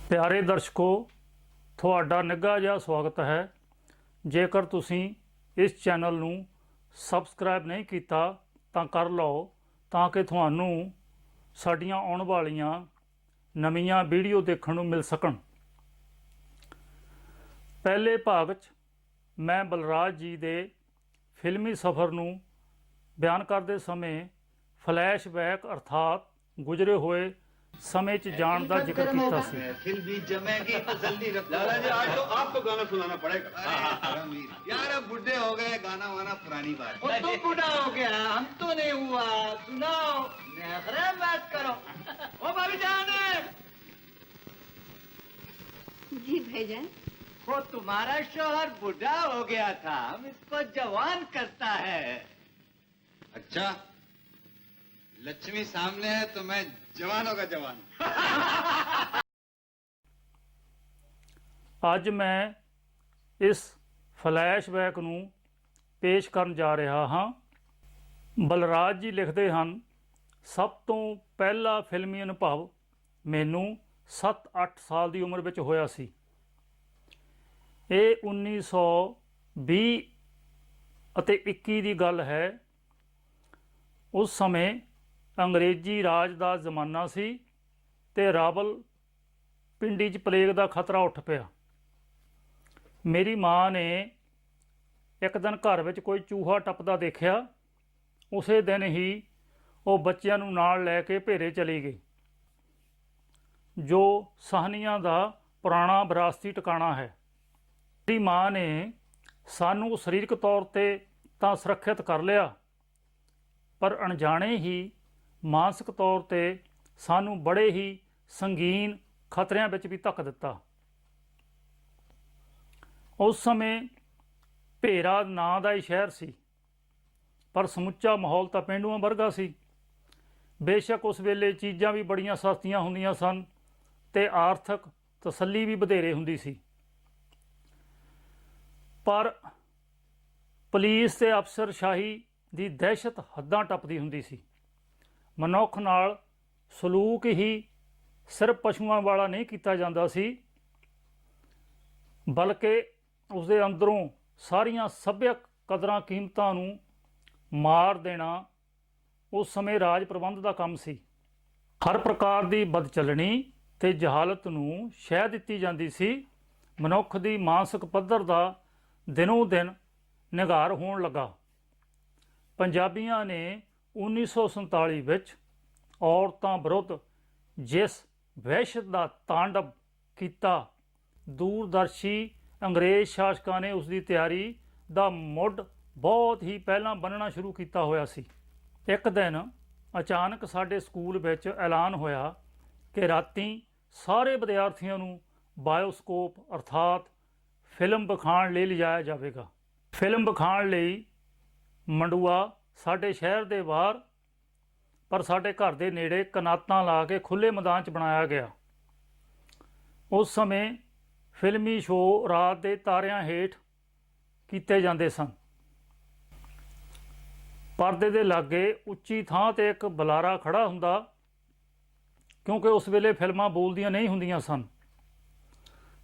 प्यारे दर्शकों, ਤੁਹਾਡਾ ਨਿੱਘਾ ਜਿਹਾ ਸਵਾਗਤ ਹੈ। ਜੇਕਰ ਤੁਸੀਂ ਇਸ ਚੈਨਲ ਨੂੰ ਸਬਸਕ੍ਰਾਈਬ ਨਹੀਂ ਕੀਤਾ ਤਾਂ ਕਰ ਲਓ ਤਾਂ ਕਿ ਤੁਹਾਨੂੰ ਸਾਡੀਆਂ ਆਉਣ ਵਾਲੀਆਂ ਨਵੀਆਂ ਵੀਡੀਓ ਦੇਖਣ ਨੂੰ ਮਿਲ ਸਕਣ। ਪਹਿਲੇ ਭਾਗ 'ਚ ਮੈਂ ਬਲਰਾਜ ਜੀ ਦੇ ਫਿਲਮੀ ਸਫ਼ਰ ਨੂੰ ਬਿਆਨ ਕਰਦੇ ਸਮੇਂ ਫਲੈਸ਼ਬੈਕ ਅਰਥਾਤ ਗੁਜ਼ਰੇ ਹੋਏ समय च जान का जिक्र किया सी। फिर भी जमेगी तो जल्दी रखो। लाला जी आज तो आपको गाना सुनाना पड़ेगा। यार अब बुढ़े हो गए, गाना वाना पुरानी बात। वो तुम बूढ़ा हो गया, हम तो नहीं हुआ। सुनाओ, नखरे मत करो। ओ भाभी जान जी भाईजान। वो तुम्हारा शोहर बूढ़ा हो गया था, हम इसको जवान करता है। अच्छा, लक्ष्मी सामने है तो मैं जवान होगा जवान। ਅੱਜ ਮੈਂ ਇਸ ਫਲੈਸ਼ਬੈਕ ਨੂੰ ਪੇਸ਼ ਕਰਨ ਜਾ ਰਿਹਾ ਹਾਂ। ਬਲਰਾਜ ਜੀ ਲਿਖਦੇ ਹਨ, ਸਭ ਤੋਂ ਪਹਿਲਾ ਫਿਲਮੀ ਅਨੁਭਵ ਮੈਨੂੰ 7-8 ਸਾਲ ਦੀ ਉਮਰ ਵਿੱਚ ਹੋਇਆ ਸੀ। ਇਹ 1920 ਅਤੇ 21 ਦੀ ਗੱਲ ਹੈ। ਉਸ ਸਮੇਂ ਅੰਗਰੇਜ਼ੀ ਰਾਜ ਦਾ ਜ਼ਮਾਨਾ ਸੀ ਤੇ ਰਾਵਲ ਪਿੰਡੀ 'ਚ ਪਲੇਗ ਦਾ ਖਤਰਾ ਉੱਠ ਪਿਆ। ਮੇਰੀ ਮਾਂ ਨੇ ਇੱਕ ਦਿਨ ਘਰ ਵਿੱਚ ਕੋਈ ਚੂਹਾ ਟੱਪਦਾ ਦੇਖਿਆ। ਉਸੇ ਦਿਨ ਹੀ ਉਹ ਬੱਚਿਆਂ ਨੂੰ ਨਾਲ ਲੈ ਕੇ ਭੇਰੇ ਚਲੀ ਗਈ, ਜੋ ਸਾਹਨੀਆਂ ਦਾ ਪੁਰਾਣਾ ਵਿਰਾਸਤੀ ਟਿਕਾਣਾ ਹੈ। ਮੇਰੀ ਮਾਂ ਨੇ ਸਾਨੂੰ ਸਰੀਰਕ ਤੌਰ 'ਤੇ ਤਾਂ ਸੁਰੱਖਿਅਤ ਕਰ ਲਿਆ, ਪਰ ਅਣਜਾਣੇ ਹੀ ਮਾਨਸਿਕ ਤੌਰ 'ਤੇ ਸਾਨੂੰ ਬੜੇ ਹੀ ਸੰਗੀਨ ਖਤਰਿਆਂ ਵਿੱਚ ਵੀ ਧੱਕ ਦਿੱਤਾ। ਉਸ ਸਮੇਂ ਭੇਰਾ ਨਾਂ ਦਾ ਹੀ ਸ਼ਹਿਰ ਸੀ, ਪਰ ਸਮੁੱਚਾ ਮਾਹੌਲ ਤਾਂ ਪੇਂਡੂਆਂ ਵਰਗਾ ਸੀ। ਬੇਸ਼ੱਕ ਉਸ ਵੇਲੇ ਚੀਜ਼ਾਂ ਵੀ ਬੜੀਆਂ ਸਸਤੀਆਂ ਹੁੰਦੀਆਂ ਸਨ ਅਤੇ ਆਰਥਿਕ ਤਸੱਲੀ ਵੀ ਵਧੇਰੇ ਹੁੰਦੀ ਸੀ, ਪਰ ਪੁਲਿਸ ਤੇ ਅਫਸਰਸ਼ਾਹੀ ਦੀ ਦਹਿਸ਼ਤ ਹੱਦਾਂ ਟੱਪਦੀ ਹੁੰਦੀ ਸੀ। ਮਨੁੱਖ ਨਾਲ ਸਲੂਕ ਹੀ ਸਿਰਫ ਪਸ਼ੂਆਂ ਵਾਲਾ ਨਹੀਂ ਕੀਤਾ ਜਾਂਦਾ ਸੀ, ਬਲਕਿ ਉਸਦੇ ਅੰਦਰੋਂ ਸਾਰੀਆਂ ਸੱਭਿਅਕ ਕਦਰਾਂ ਕੀਮਤਾਂ ਨੂੰ ਮਾਰ ਦੇਣਾ ਉਸ ਸਮੇਂ ਰਾਜ ਪ੍ਰਬੰਧ ਦਾ ਕੰਮ ਸੀ। ਹਰ ਪ੍ਰਕਾਰ ਦੀ ਬਦਚਲਣੀ ਅਤੇ ਜਹਾਲਤ ਨੂੰ ਸ਼ਹਿ ਦਿੱਤੀ ਜਾਂਦੀ ਸੀ। ਮਨੁੱਖ ਦੀ ਮਾਨਸਿਕ ਪੱਧਰ ਦਾ ਦਿਨੋਂ ਦਿਨ ਨਿਘਾਰ ਹੋਣ ਲੱਗਾ। ਪੰਜਾਬੀਆਂ ਨੇ 1947 ਵਿੱਚ ਔਰਤਾਂ ਵਿਰੁੱਧ ਜਿਸ ਵਹਿਸ਼ਤ ਦਾ ਤਾਂਡਵ ਕੀਤਾ, ਦੂਰਦਰਸ਼ੀ ਅੰਗਰੇਜ਼ ਸ਼ਾਸਕਾਂ ਨੇ ਉਸ ਦੀ ਤਿਆਰੀ ਦਾ ਮੁੱਢ ਬਹੁਤ ਹੀ ਪਹਿਲਾਂ ਬੰਨ੍ਹਣਾ ਸ਼ੁਰੂ ਕੀਤਾ ਹੋਇਆ ਸੀ। ਇੱਕ ਦਿਨ ਅਚਾਨਕ ਸਾਡੇ ਸਕੂਲ ਵਿੱਚ ਐਲਾਨ ਹੋਇਆ ਕਿ ਰਾਤੀਂ ਸਾਰੇ ਵਿਦਿਆਰਥੀਆਂ ਨੂੰ ਬਾਇਓਸਕੋਪ ਅਰਥਾਤ ਫਿਲਮ ਵਿਖਾਉਣ ਲਈ ਲਿਜਾਇਆ ਜਾਵੇਗਾ। ਫਿਲਮ ਵਿਖਾਉਣ ਲਈ ਮੰਡੂਆ ਸਾਡੇ ਸ਼ਹਿਰ ਦੇ ਬਾਹਰ, ਪਰ ਸਾਡੇ ਘਰ ਦੇ ਨੇੜੇ ਕਨਾਤਾਂ ਲਾ ਕੇ ਖੁੱਲ੍ਹੇ ਮੈਦਾਨ 'ਚ ਬਣਾਇਆ ਗਿਆ। ਉਸ ਸਮੇਂ ਫਿਲਮੀ ਸ਼ੋਅ ਰਾਤ ਦੇ ਤਾਰਿਆਂ ਹੇਠ ਕੀਤੇ ਜਾਂਦੇ ਸਨ। ਪਰਦੇ ਦੇ ਲਾਗੇ ਉੱਚੀ ਥਾਂ 'ਤੇ ਇੱਕ ਬੁਲਾਰਾ ਖੜ੍ਹਾ ਹੁੰਦਾ, ਕਿਉਂਕਿ ਉਸ ਵੇਲੇ ਫਿਲਮਾਂ ਬੋਲਦੀਆਂ ਨਹੀਂ ਹੁੰਦੀਆਂ ਸਨ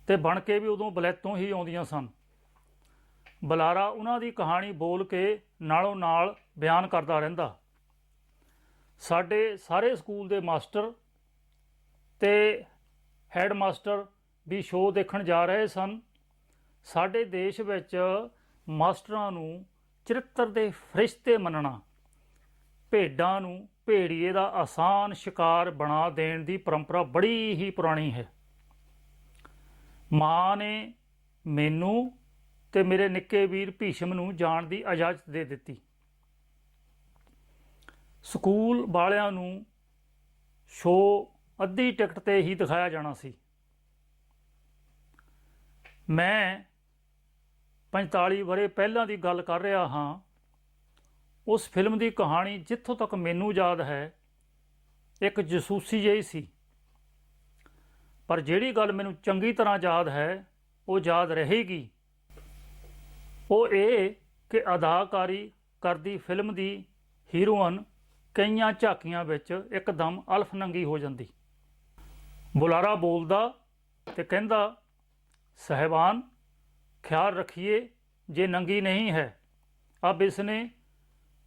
ਅਤੇ ਬਣ ਕੇ ਵੀ ਉਦੋਂ ਬਲੈਤੋਂ ਹੀ ਆਉਂਦੀਆਂ ਸਨ। ਬੁਲਾਰਾ ਉਹਨਾਂ ਦੀ ਕਹਾਣੀ ਬੋਲ ਕੇ ਨਾਲੋਂ ਨਾਲ ਬਿਆਨ ਕਰਦਾ ਰਹਿੰਦਾ। ਸਾਡੇ ਸਾਰੇ ਸਕੂਲ ਦੇ ਮਾਸਟਰ ਅਤੇ ਹੈੱਡ ਮਾਸਟਰ ਵੀ ਸ਼ੋਅ ਦੇਖਣ ਜਾ ਰਹੇ ਸਨ। ਸਾਡੇ ਦੇਸ਼ ਵਿੱਚ ਮਾਸਟਰਾਂ ਨੂੰ ਚਰਿੱਤਰ ਦੇ ਫਰਿਸ਼ਤੇ ਮੰਨਣਾ, ਭੇਡਾਂ ਨੂੰ ਭੇੜੀਏ ਦਾ ਆਸਾਨ ਸ਼ਿਕਾਰ ਬਣਾ ਦੇਣ ਦੀ ਪਰੰਪਰਾ ਬੜੀ ਹੀ ਪੁਰਾਣੀ ਹੈ। ਮਾਂ ਨੇ ਮੈਨੂੰ ਅਤੇ ਮੇਰੇ ਨਿੱਕੇ ਵੀਰ ਭੀਸ਼ਮ ਨੂੰ ਜਾਣ ਦੀ ਇਜਾਜ਼ਤ ਦੇ ਦਿੱਤੀ। ਸਕੂਲ ਵਾਲਿਆਂ ਨੂੰ ਸ਼ੋਅ ਅੱਧੀ ਟਿਕਟ 'ਤੇ ਹੀ ਦਿਖਾਇਆ ਜਾਣਾ ਸੀ। ਮੈਂ 45 ਵਰ੍ਹੇ ਪਹਿਲਾਂ ਦੀ ਗੱਲ ਕਰ ਰਿਹਾ ਹਾਂ। ਉਸ ਫਿਲਮ ਦੀ ਕਹਾਣੀ ਜਿੱਥੋਂ ਤੱਕ ਮੈਨੂੰ ਯਾਦ ਹੈ ਇੱਕ ਜਸੂਸੀ ਜਿਹੀ ਸੀ, ਪਰ ਜਿਹੜੀ ਗੱਲ ਮੈਨੂੰ ਚੰਗੀ ਤਰ੍ਹਾਂ ਯਾਦ ਹੈ ਉਹ ਯਾਦ ਰਹੇਗੀ। ਉਹ ਇਹ ਕਿ ਅਦਾਕਾਰੀ ਕਰਦੀ ਫਿਲਮ ਦੀ ਹੀਰੋਇਨ ਕਈਆਂ ਝਾਕੀਆਂ ਵਿੱਚ ਇੱਕਦਮ ਅਲਫ ਨੰਗੀ ਹੋ ਜਾਂਦੀ। ਬੁਲਾਰਾ ਬੋਲਦਾ ਤੇ ਕਹਿੰਦਾ, साहिबान ख्याल रखिए ये नंगी नहीं है, अब इसने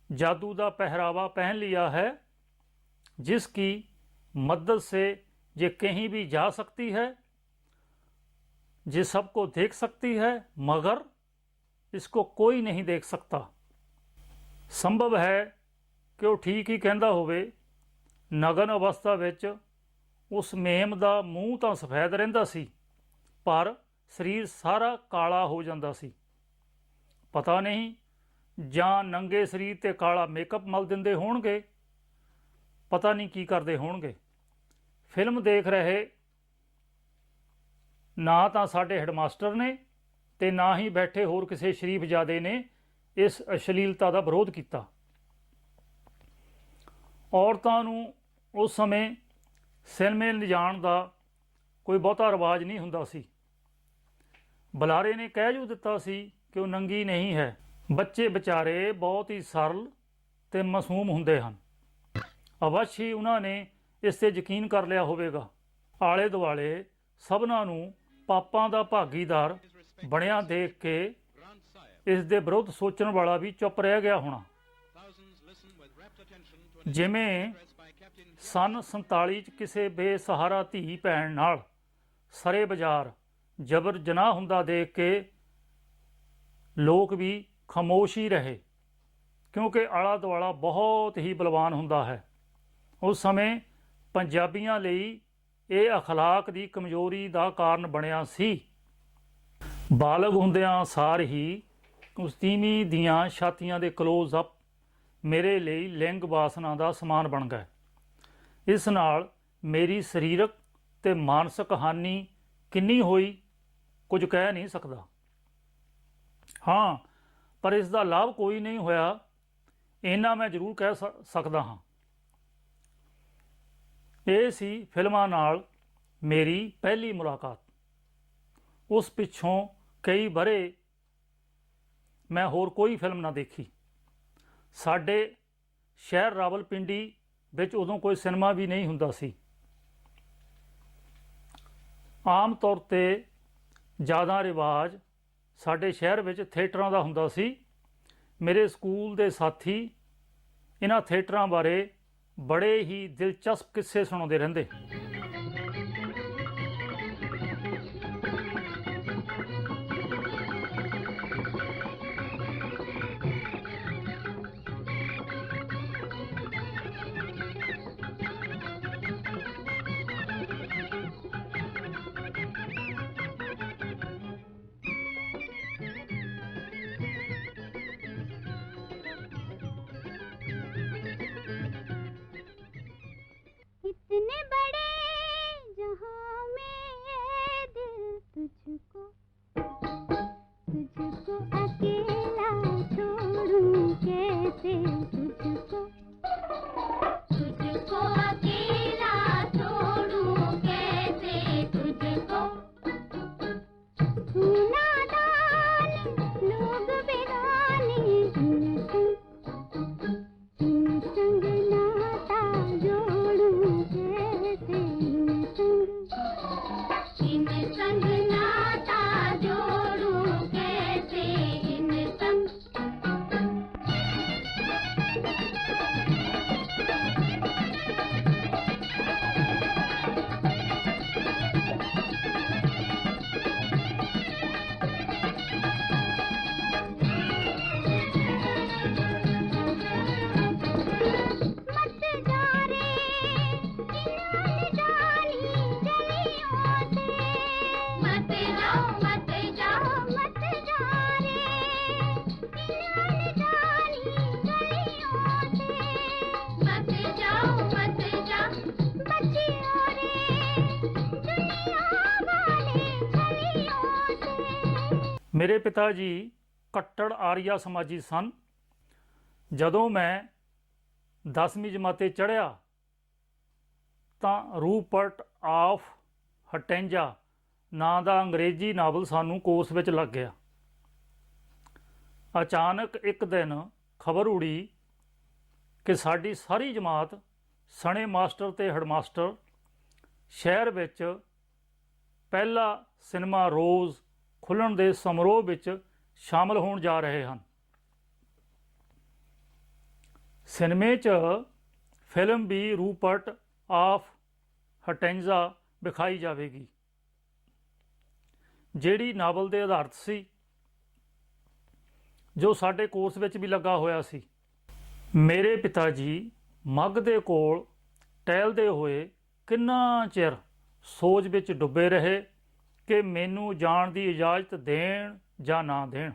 जादू का पहरावा पहन लिया है जिसकी मदद से ये कहीं भी जा सकती है, ये सबको देख सकती है, मगर इसको कोई नहीं देख सकता। संभव है कि वो ठीक ही कहता होवे। नगन अवस्था विच उस मेम का मूँह तो सफेद रहिंदा सी, पर सरीर सारा काला हो जाता सी। पता नहीं ਜਾਂ ਨੰਗੇ ਸਰੀਰ ਤੇ ਕਾਲਾ ਮੇਕਅਪ ਮਲ ਦਿੰਦੇ ਹੋਣਗੇ, ਪਤਾ ਨਹੀਂ ਕੀ ਕਰਦੇ ਹੋਣਗੇ। ਫਿਲਮ ਦੇਖ ਰਹੇ ਨਾ ਤਾਂ ਸਾਡੇ ਹੈਡਮਾਸਟਰ ਨੇ ਤੇ ਨਾ ਹੀ ਬੈਠੇ ਹੋਰ ਕਿਸੇ ਸ਼ਰੀਫਜ਼ਾਦੇ ਨੇ ਇਸ ਅਸ਼ਲੀਲਤਾ ਦਾ ਵਿਰੋਧ ਕੀਤਾ। ਔਰਤਾਂ ਨੂੰ ਉਸ ਸਮੇਂ ਸਿਨੇਮੇ ਲਿਜਾਣ ਦਾ ਕੋਈ ਬਹੁਤਾ ਰਿਵਾਜ ਨਹੀਂ ਹੁੰਦਾ ਸੀ। ਬੁਲਾਰੇ ਨੇ ਕਹਿ ਜੂ ਦਿੱਤਾ ਸੀ ਕਿ ਉਹ ਨੰਗੀ ਨਹੀਂ ਹੈ। ਬੱਚੇ ਵਿਚਾਰੇ ਬਹੁਤ ਹੀ ਸਰਲ ਤੇ ਮਾਸੂਮ ਹੁੰਦੇ ਹਨ। ਅਵਸ਼ ਹੀ ਉਹਨਾਂ ਨੇ ਇਸ 'ਤੇ ਯਕੀਨ ਕਰ ਲਿਆ ਹੋਵੇਗਾ। ਆਲੇ ਦੁਆਲੇ ਸਭਨਾਂ ਨੂੰ ਪਾਪਾਂ ਦਾ ਭਾਗੀਦਾਰ ਬਣਿਆ ਦੇਖ ਕੇ ਇਸ ਦੇ ਵਿਰੁੱਧ ਸੋਚਣ ਵਾਲਾ ਵੀ ਚੁੱਪ ਰਹਿ ਗਿਆ ਹੋਣਾ। ਜਿਵੇਂ ਸਨ 47 'ਚ ਕਿਸੇ ਬੇਸਹਾਰਾ ਧੀ ਭੈਣ ਨਾਲ ਸਰੇ ਬਾਜ਼ਾਰ ਜਬਰ ਜਨਾਹ ਹੁੰਦਾ ਦੇਖ ਕੇ ਲੋਕ ਵੀ ਖਾਮੋਸ਼ ਹੀ ਰਹੇ, ਕਿਉਂਕਿ ਆਲਾ ਦੁਆਲਾ ਬਹੁਤ ਹੀ ਬਲਵਾਨ ਹੁੰਦਾ ਹੈ। ਉਸ ਸਮੇਂ ਪੰਜਾਬੀਆਂ ਲਈ ਇਹ ਅਖਲਾਕ ਦੀ ਕਮਜ਼ੋਰੀ ਦਾ ਕਾਰਨ ਬਣਿਆ ਸੀ। ਬਾਲਗ ਹੁੰਦਿਆਂ ਸਾਰ ਹੀ ਉਸ ਤੀਵੀਂ ਦੀਆਂ ਛਾਤੀਆਂ ਦੇ ਕਲੋਜ਼-ਅਪ ਮੇਰੇ ਲਈ ਲਿੰਗ ਵਾਸਨਾ ਦਾ ਸਮਾਨ ਬਣ ਗਏ। ਇਸ ਨਾਲ ਮੇਰੀ ਸਰੀਰਕ ਤੇ ਮਾਨਸਿਕ ਹਾਨੀ ਕਿੰਨੀ ਹੋਈ ਕੁਝ ਕਹਿ ਨਹੀਂ ਸਕਦਾ। ਹਾਂ, ਪਰ ਇਸ ਦਾ ਲਾਭ ਕੋਈ ਨਹੀਂ ਹੋਇਆ, ਇੰਨਾ ਮੈਂ ਜ਼ਰੂਰ ਕਹਿ ਸਕਦਾ ਹਾਂ। ਇਹ ਸੀ ਫਿਲਮਾਂ ਨਾਲ ਮੇਰੀ ਪਹਿਲੀ ਮੁਲਾਕਾਤ। ਉਸ ਪਿੱਛੋਂ ਕਈ ਵਰ੍ਹੇ ਮੈਂ ਹੋਰ ਕੋਈ ਫਿਲਮ ਨਾ ਦੇਖੀ। ਸਾਡੇ ਸ਼ਹਿਰ ਰਾਵਲਪਿੰਡੀ ਵਿੱਚ ਉਦੋਂ ਕੋਈ ਸਿਨੇਮਾ ਵੀ ਨਹੀਂ ਹੁੰਦਾ ਸੀ। ਆਮ ਤੌਰ 'ਤੇ ਜ਼ਿਆਦਾ ਰਿਵਾਜ ਸਾਡੇ ਸ਼ਹਿਰ ਵਿੱਚ ਥੀਏਟਰਾਂ ਦਾ ਹੁੰਦਾ ਸੀ। ਮੇਰੇ ਸਕੂਲ ਦੇ ਸਾਥੀ ਇਹਨਾਂ ਥੀਏਟਰਾਂ ਬਾਰੇ ਬੜੇ ਹੀ ਦਿਲਚਸਪ ਕਿੱਸੇ ਸੁਣਾਉਂਦੇ ਰਹਿੰਦੇ। इतने बड़े जहां में ये दिल तुझको तुझको अकेला छोड़ूं कैसे, तुझको तुझको अकेला छोड़ूं कैसे, तुझको नादान लोग बेगाने इन संग नाता जोड़ूं कैसे, इन संग नाता जोड़ूं कैसे, इन संग मत जा रे जानी गलियों से, मत जाओ मत जाओ मत जा रे जानी गलियों से, मत जाओ बच्चियों रे दुनिया वाले गलियों से। ਮੇਰੇ ਪਿਤਾ ਜੀ ਕੱਟੜ ਆਰੀਆ ਸਮਾਜੀ ਸਨ। ਜਦੋਂ ਮੈਂ 10ਵੀਂ ਜਮਾਤੇ ਚੜ੍ਹਿਆ ਤਾਂ ਰੂਪਰਟ ਆਫ ਹਟੈਂਜਾ ਨਾਂ ਦਾ ਅੰਗਰੇਜ਼ੀ ਨਾਵਲ ਸਾਨੂੰ ਕੋਰਸ ਵਿੱਚ ਲੱਗ ਗਿਆ। ਅਚਾਨਕ ਇੱਕ ਦਿਨ ਖਬਰ ਉੜੀ ਕਿ ਸਾਡੀ ਸਾਰੀ ਜਮਾਤ ਸਣੇ ਮਾਸਟਰ ਤੇ ਹੈਡਮਾਸਟਰ ਸ਼ਹਿਰ ਵਿੱਚ ਪਹਿਲਾ ਸਿਨੇਮਾ ਰੋਜ਼ ਖੁੱਲ੍ਹਣ ਦੇ ਸਮਾਰੋਹ ਵਿੱਚ ਸ਼ਾਮਲ ਹੋਣ ਜਾ ਰਹੇ ਹਨ। ਸਿਨੇਮੇ 'ਚ ਫਿਲਮ ਵੀ ਰੂਪਰਟ ਆਫ ਹਟੈਂਜ਼ਾ ਵਿਖਾਈ ਜਾਵੇਗੀ, ਜਿਹੜੀ ਨਾਵਲ ਦੇ ਆਧਾਰਿਤ ਸੀ, ਜੋ ਸਾਡੇ ਕੋਰਸ ਵਿੱਚ ਵੀ ਲੱਗਾ ਹੋਇਆ ਸੀ। ਮੇਰੇ ਪਿਤਾ ਜੀ ਮੱਗ ਦੇ ਕੋਲ ਟਹਿਲਦੇ ਹੋਏ ਕਿੰਨਾ ਚਿਰ ਸੋਚ ਵਿੱਚ ਡੁੱਬੇ ਰਹੇ ਕਿ ਮੈਨੂੰ ਜਾਣ ਦੀ ਇਜਾਜ਼ਤ ਦੇਣ ਜਾਂ ਨਾ ਦੇਣ।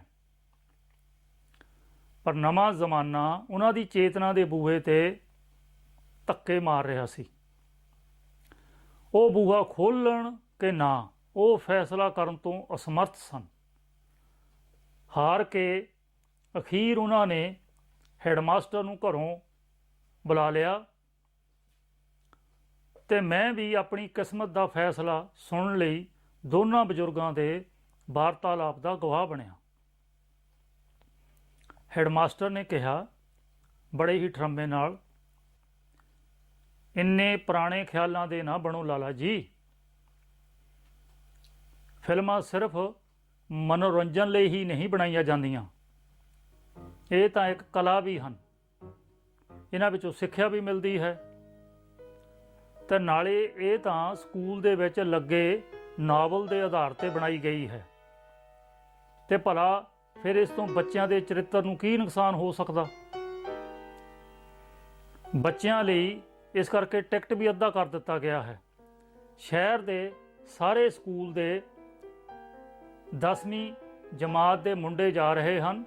ਪਰ ਨਵਾਂ ਜ਼ਮਾਨਾ ਉਹਨਾਂ ਦੀ ਚੇਤਨਾ ਦੇ ਬੂਹੇ 'ਤੇ ਧੱਕੇ ਮਾਰ ਰਿਹਾ ਸੀ। ਉਹ ਬੂਹਾ ਖੋਲ੍ਹਣ ਕਿ ਨਾ, ਉਹ ਫੈਸਲਾ ਕਰਨ ਤੋਂ ਅਸਮਰਥ ਸਨ। ਹਾਰ ਕੇ ਅਖੀਰ ਉਹਨਾਂ ਨੇ ਹੈਡਮਾਸਟਰ ਨੂੰ ਘਰੋਂ ਬੁਲਾ ਲਿਆ ਤੇ ਮੈਂ ਵੀ ਆਪਣੀ ਕਿਸਮਤ ਦਾ ਫੈਸਲਾ ਸੁਣਨ ਲਈ ਦੋਨਾਂ ਬਜ਼ੁਰਗਾਂ ਦੇ ਵਾਰਤਾਲਾਪ ਦਾ ਗਵਾਹ ਬਣਿਆ। ਹੈਡਮਾਸਟਰ ਨੇ ਕਿਹਾ ਬੜੇ ਹੀ ਠਰੰਮੇ ਨਾਲ, ਇੰਨੇ ਪੁਰਾਣੇ ਖਿਆਲਾਂ ਦੇ ਨਾ ਬਣੋ ਲਾਲਾ ਜੀ। ਫਿਲਮਾਂ ਸਿਰਫ ਮਨੋਰੰਜਨ ਲਈ ਹੀ ਨਹੀਂ ਬਣਾਈਆਂ ਜਾਂਦੀਆਂ, ਇਹ ਤਾਂ ਇੱਕ ਕਲਾ ਵੀ ਹਨ। ਇਹਨਾਂ ਵਿੱਚੋਂ ਸਿੱਖਿਆ ਵੀ ਮਿਲਦੀ ਹੈ ਤੇ ਨਾਲੇ ਇਹ ਤਾਂ ਸਕੂਲ ਦੇ ਵਿੱਚ ਲੱਗੇ ਨਾਵਲ ਦੇ ਆਧਾਰ 'ਤੇ ਬਣਾਈ ਗਈ ਹੈ ਤੇ ਭਲਾ ਫਿਰ ਇਸ ਤੋਂ ਬੱਚਿਆਂ ਦੇ ਚਰਿੱਤਰ ਨੂੰ ਕੀ ਨੁਕਸਾਨ ਹੋ ਸਕਦਾ। ਬੱਚਿਆਂ ਲਈ ਇਸ ਕਰਕੇ ਟਿਕਟ ਵੀ ਅੱਧਾ ਕਰ ਦਿੱਤਾ ਗਿਆ ਹੈ। ਸ਼ਹਿਰ ਦੇ ਸਾਰੇ ਸਕੂਲ ਦੇ 10ਵੀਂ ਜਮਾਤ ਦੇ ਮੁੰਡੇ ਜਾ ਰਹੇ ਹਨ।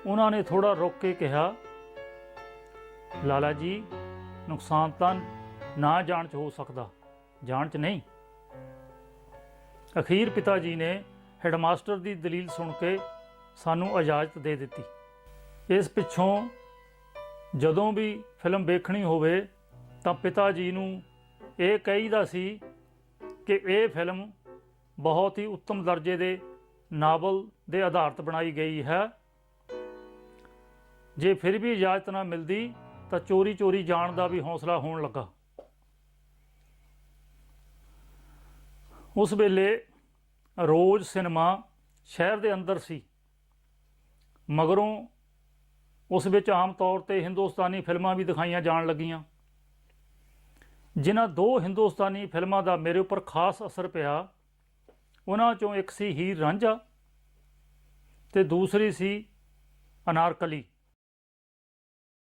ਉਹਨਾਂ ਨੇ ਥੋੜ੍ਹਾ ਰੁਕ ਕੇ ਕਿਹਾ, ਲਾਲਾ ਜੀ ਨੁਕਸਾਨ ਤਾਂ ਨਾ ਜਾਣ 'ਚ ਹੋ ਸਕਦਾ, ਜਾਣ 'ਚ ਨਹੀਂ। ਅਖੀਰ ਪਿਤਾ ਜੀ ਨੇ ਹੈਡਮਾਸਟਰ ਦੀ ਦਲੀਲ ਸੁਣ ਕੇ ਸਾਨੂੰ ਇਜਾਜ਼ਤ ਦੇ ਦਿੱਤੀ। ਇਸ ਪਿੱਛੋਂ ਜਦੋਂ ਵੀ ਫਿਲਮ ਵੇਖਣੀ ਹੋਵੇ ਤਾਂ ਪਿਤਾ ਜੀ ਨੂੰ ਇਹ ਕਹੀਦਾ ਸੀ ਕਿ ਇਹ ਫਿਲਮ ਬਹੁਤ ਹੀ ਉੱਤਮ ਦਰਜੇ ਦੇ ਨਾਵਲ ਦੇ ਆਧਾਰਿਤ ਬਣਾਈ ਗਈ ਹੈ। ਜੇ ਫਿਰ ਵੀ ਇਜਾਜ਼ਤ ਨਾ ਮਿਲਦੀ ਤਾਂ ਚੋਰੀ ਚੋਰੀ ਜਾਣ ਦਾ ਵੀ ਹੌਸਲਾ ਹੋਣ ਲੱਗਾ। ਉਸ ਵੇਲੇ ਰੋਜ਼ ਸਿਨੇਮਾ ਸ਼ਹਿਰ ਦੇ ਅੰਦਰ ਸੀ। ਮਗਰੋਂ ਉਸ ਵਿੱਚ ਆਮ ਤੌਰ 'ਤੇ ਹਿੰਦੁਸਤਾਨੀ ਫਿਲਮਾਂ ਵੀ ਦਿਖਾਈਆਂ ਜਾਣ ਲੱਗੀਆਂ। ਜਿਨ੍ਹਾਂ ਦੋ ਹਿੰਦੁਸਤਾਨੀ ਫਿਲਮਾਂ ਦਾ ਮੇਰੇ ਉੱਪਰ ਖਾਸ ਅਸਰ ਪਿਆ, ਉਹਨਾਂ 'ਚੋਂ ਇੱਕ ਸੀ ਹੀਰ ਰਾਂਝਾ ਤੇ ਦੂਸਰੀ ਸੀ ਅਨਾਰਕਲੀ।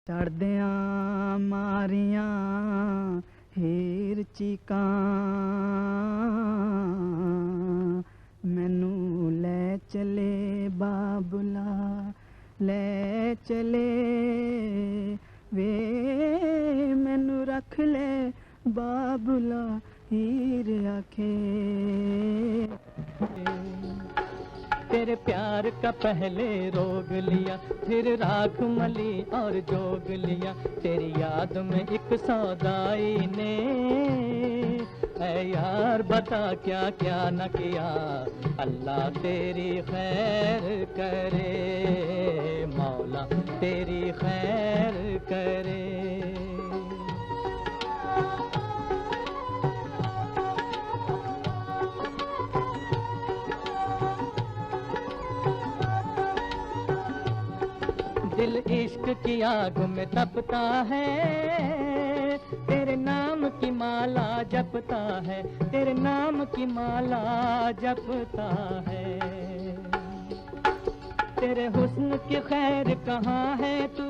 ਚੜਦਿਆਂ ਮਾਰੀਆਂ ਹੀਰ ਚੀਕਾਂ, ਮੈਨੂੰ ਲੈ ਚਲੇ ਬਾਬੁਲਾ, ਲੈ ਚਲੇ ਵੇ, ਮੈਨੂੰ ਰੱਖ ਲੈ ਬਾਬੁਲਾ, ਹੀਰ आखे तेरे प्यार का पहले रोग लिया, फिर राख मली और जोग लिया, तेरी याद में एक सौदाई ने ऐ यार बता क्या क्या न किया, अल्लाह तेरी खैर करे, मौला तेरी खैर करे। दिल इश्क की आग में तपता है, तेरे नाम की माला जपता है, तेरे नाम की माला जपता है। तेरे हुस्न की खैर कहाँ है तू,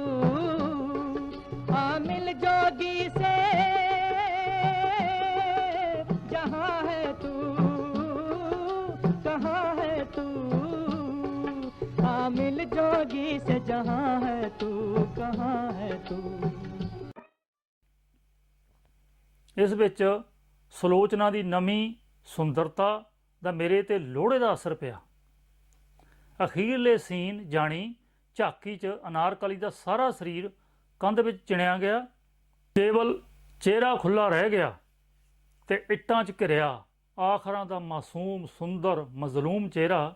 आ मिल जोगी से, जहाँ है तू, कहाँ है तू, मिल जोगी से, जहाँ है तू, कहाँ है तू। ਇਸ ਵਿੱਚ ਸੁਲੋਚਨਾ ਦੀ ਨਵੀਂ ਸੁੰਦਰਤਾ ਦਾ ਮੇਰੇ ਤੇ ਲੋੜੇ ਦਾ ਅਸਰ ਪਿਆ। ਅਖੀਰਲੇ ਸੀਨ ਜਾਣੀ ਝਾਕੀ 'ਚ ਅਨਾਰਕਲੀ ਦਾ ਸਾਰਾ ਸਰੀਰ ਕੰਧ ਵਿੱਚ ਚਿਣਿਆ ਗਿਆ, ਕੇਵਲ ਚਿਹਰਾ ਖੁੱਲ੍ਹਾ ਰਹਿ ਗਿਆ ਤੇ ਇੱਟਾਂ 'ਚ ਘਿਰਿਆ ਆਖਰਾਂ ਦਾ ਮਾਸੂਮ ਸੁੰਦਰ ਮਜ਼ਲੂਮ ਚਿਹਰਾ।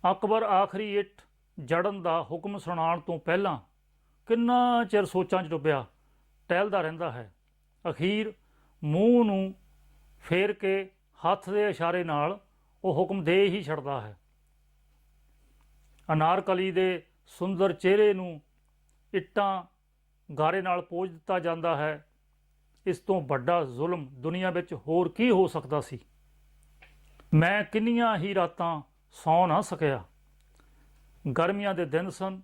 ਅਕਬਰ ਆਖਰੀ ਇੱਟ ਜੜਨ ਦਾ ਹੁਕਮ ਸੁਣਾਉਣ ਤੋਂ ਪਹਿਲਾਂ ਕਿੰਨਾ ਚਿਰ ਸੋਚਾਂ 'ਚ ਡੁੱਬਿਆ ਟਹਿਲਦਾ ਰਹਿੰਦਾ ਹੈ। ਅਖੀਰ ਮੂੰਹ ਨੂੰ ਫੇਰ ਕੇ ਹੱਥ ਦੇ ਇਸ਼ਾਰੇ ਨਾਲ ਉਹ ਹੁਕਮ ਦੇ ਹੀ ਛੱਡਦਾ ਹੈ। ਅਨਾਰਕਲੀ ਦੇ ਸੁੰਦਰ ਚਿਹਰੇ ਨੂੰ ਇੱਟਾਂ ਗਾਰੇ ਨਾਲ ਪੋਜ ਦਿੱਤਾ ਜਾਂਦਾ ਹੈ। ਇਸ ਤੋਂ ਵੱਡਾ ਜ਼ੁਲਮ ਦੁਨੀਆ ਵਿੱਚ ਹੋਰ ਕੀ ਹੋ ਸਕਦਾ ਸੀ। ਮੈਂ ਕਿੰਨੀਆਂ ਹੀ ਰਾਤਾਂ ਸੌਂ ਨਾ ਸਕਿਆ। ਗਰਮੀਆਂ ਦੇ ਦਿਨ ਸਨ।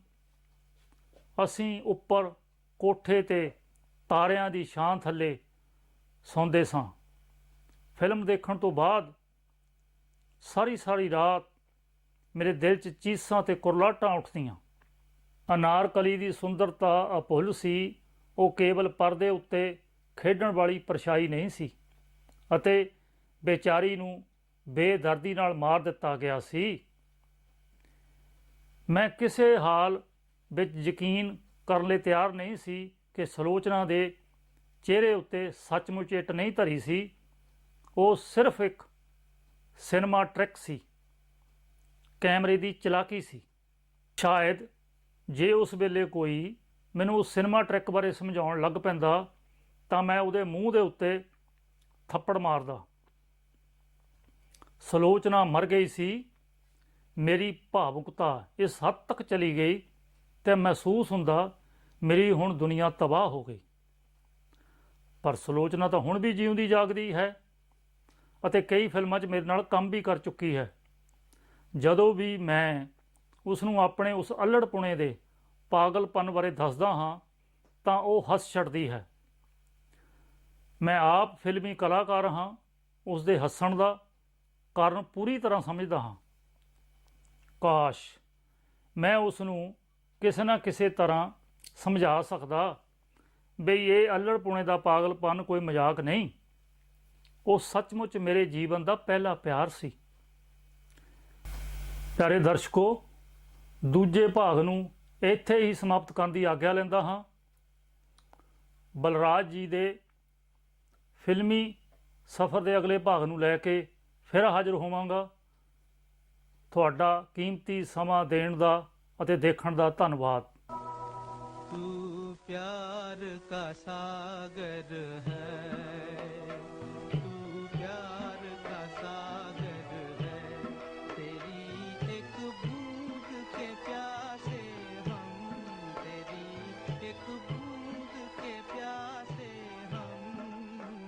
ਅਸੀਂ ਉੱਪਰ ਕੋਠੇ 'ਤੇ ਤਾਰਿਆਂ ਦੀ ਛਾਂ ਥੱਲੇ ਸੌਂਦੇ ਸਾਂ। ਫਿਲਮ ਦੇਖਣ ਤੋਂ ਬਾਅਦ ਸਾਰੀ ਰਾਤ ਮੇਰੇ ਦਿਲ 'ਚ ਚੀਸਾਂ ਤੇ ਕੁਰਲਾਹਟਾਂ ਉੱਠਦੀਆਂ। ਅਨਾਰਕਲੀ ਦੀ ਸੁੰਦਰਤਾ ਅਭੁੱਲ ਸੀ। ਉਹ ਕੇਵਲ ਪਰਦੇ ਉੱਤੇ ਖੇਡਣ ਵਾਲੀ ਪਰਛਾਈ ਨਹੀਂ ਸੀ ਅਤੇ ਬੇਚਾਰੀ ਨੂੰ ਬੇਦਰਦੀ ਨਾਲ ਮਾਰ ਦਿੱਤਾ ਗਿਆ ਸੀ। ਮੈਂ ਕਿਸੇ ਹਾਲ ਵਿੱਚ ਯਕੀਨ ਕਰਨ ਲਈ ਤਿਆਰ ਨਹੀਂ ਸੀ ਕਿ ਸੁਲੋਚਨਾ ਦੇ ਚਿਹਰੇ ਉੱਤੇ ਸੱਚਮੁੱਚ ਇੱਟ ਨਹੀਂ ਧਰੀ ਸੀ। ਉਹ ਸਿਰਫ ਇੱਕ ਸਿਨੇਮਾ ਟ੍ਰਿਕ ਸੀ, ਕੈਮਰੇ ਦੀ ਚਲਾਕੀ ਸੀ। ਸ਼ਾਇਦ ਜੇ ਉਸ ਵੇਲੇ ਕੋਈ ਮੈਨੂੰ ਉਸ ਸਿਨੇਮਾ ਟ੍ਰਿਕ ਬਾਰੇ ਸਮਝਾਉਣ ਲੱਗ ਪੈਂਦਾ ਤਾਂ ਮੈਂ ਉਹਦੇ ਮੂੰਹ ਦੇ ਉੱਤੇ ਥੱਪੜ ਮਾਰਦਾ। ਸੁਲੋਚਨਾ ਮਰ ਗਈ ਸੀ। ਮੇਰੀ ਭਾਵੁਕਤਾ ਇਸ ਹੱਦ ਤੱਕ ਚਲੀ ਗਈ ਤੇ ਮਹਿਸੂਸ ਹੁੰਦਾ ਮੇਰੀ ਹੁਣ ਦੁਨੀਆ ਤਬਾਹ ਹੋ ਗਈ। ਪਰ ਸੁਲੋਚਨਾ ਤਾਂ ਹੁਣ ਵੀ ਜਿਉਂਦੀ ਜਾਗਦੀ ਹੈ ਅਤੇ ਕਈ ਫਿਲਮਾਂ 'ਚ ਮੇਰੇ ਨਾਲ ਕੰਮ ਵੀ ਕਰ ਚੁੱਕੀ ਹੈ। ਜਦੋਂ ਵੀ ਮੈਂ ਉਸ ਨੂੰ ਆਪਣੇ ਉਸ ਅੱਲੜਪੁਣੇ ਦੇ ਪਾਗਲਪਨ ਬਾਰੇ ਦੱਸਦਾ ਹਾਂ ਤਾਂ ਉਹ ਹੱਸ ਛੱਡਦੀ ਹੈ। ਮੈਂ ਆਪ ਫਿਲਮੀ ਕਲਾਕਾਰ ਹਾਂ। ਉਸ ਦੇ ਹੱਸਣ ਦਾ ਕਾਰਨ ਪੂਰੀ ਤਰ੍ਹਾਂ ਸਮਝਦਾ ਹਾਂ। ਕਾਸ਼ ਮੈਂ ਉਸ ਨੂੰ ਕਿਸੇ ਨਾ ਕਿਸੇ ਤਰ੍ਹਾਂ ਸਮਝਾ ਸਕਦਾ ਬਈ ਇਹ ਅੱਲੜਪੁਣੇ ਦਾ ਪਾਗਲਪਨ ਕੋਈ ਮਜ਼ਾਕ ਨਹੀਂ। ਉਹ ਸੱਚਮੁੱਚ ਮੇਰੇ ਜੀਵਨ ਦਾ ਪਹਿਲਾ ਪਿਆਰ ਸੀ। ਪਿਆਰੇ ਦਰਸ਼ਕੋ, ਦੂਜੇ ਭਾਗ ਨੂੰ ਇੱਥੇ ਹੀ ਸਮਾਪਤ ਕਰਨ ਦੀ ਆਗਿਆ ਲੈਂਦਾ ਹਾਂ। ਬਲਰਾਜ ਜੀ ਦੇ ਫਿਲਮੀ ਸਫ਼ਰ ਦੇ ਅਗਲੇ ਭਾਗ ਨੂੰ ਲੈ ਕੇ ਫਿਰ ਹਾਜ਼ਰ ਹੋਵਾਂਗਾ। ਤੁਹਾਡਾ ਕੀਮਤੀ ਸਮਾਂ ਦੇਣ ਦਾ ਅਤੇ ਦੇਖਣ ਦਾ ਧੰਨਵਾਦ। तू प्यार का सागर है।